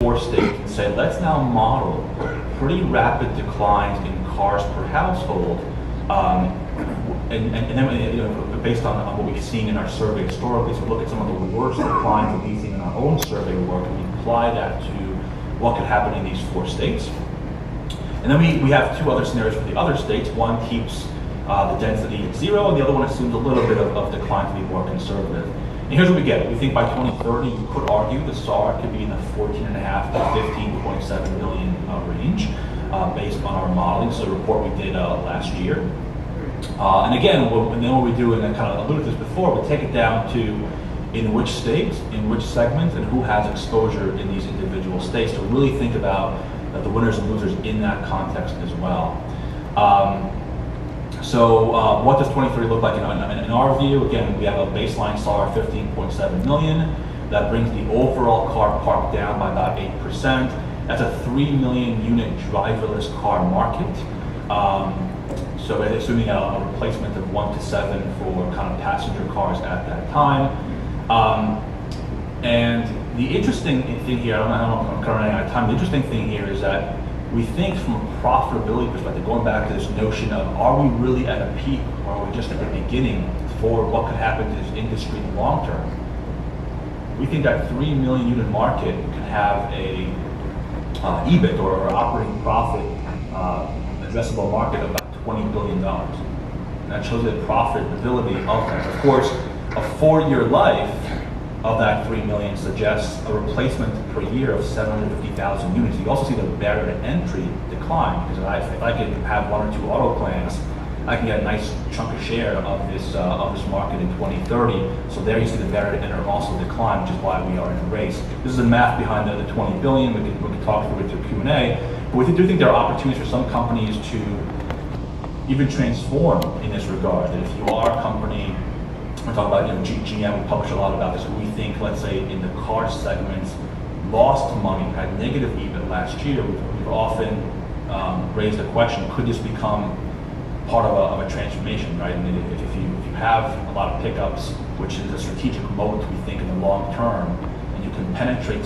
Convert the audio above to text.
4 states and say, let's now model pretty rapid declines in cars per household, and then based on what we've seen in our survey historically, so look at some of the worst declines that we've seen in our own survey work, and we apply that to what could happen in these 4 states. And then we have 2 other scenarios for the other states. One keeps the density at 0, and the other one assumes a little bit of decline to be more conservative. And here's what we get. We think by 2030, you could argue the SAR could be in the 14.5 to 15.7 million range, based on our modeling. So the report we did last year. And again, what we do, and I kind of alluded to this before, we take it down to in which states, in which segments, and who has exposure in these individual states to really think about the winners and losers in that context as well. So what does 2030 look like in our view? Again, we have a baseline SAR of 15.7 million. That brings the overall car park down by about 8%. That's a 3 million unit driverless car market. So assuming a replacement of 1 to 7 for kind of passenger cars at that time. And the interesting thing here, I don't know if I'm currently running out of time, the interesting thing here is that we think from a profitability perspective, going back to this notion of are we really at a peak or are we just at the beginning for what could happen to this industry in the long term? We think that 3 million unit market can have a EBIT or operating profit addressable market of about $20 billion. And that shows the profitability of that. Of course, a 4-year life of that 3 million suggests a replacement per year of 750,000 units. You also see the barrier to entry decline, because if I can have 1 or 2 auto plants, I can get a nice chunk of share of this market in 2030. So there you see the barrier to enter also decline, which is why we are in a race. This is the math behind the 20 billion. We can talk through it through Q&A. But we do think there are opportunities for some companies to even transform in this regard. That if you are a company, we're talking about GM, we publish a lot about this. We think, let's say, in the car segments, lost money, had negative EBIT last year. We've often raised the question: could this become part of a transformation, right? And if you have a lot of pickups, which is a strategic moat, we think in the long term, and you can penetrate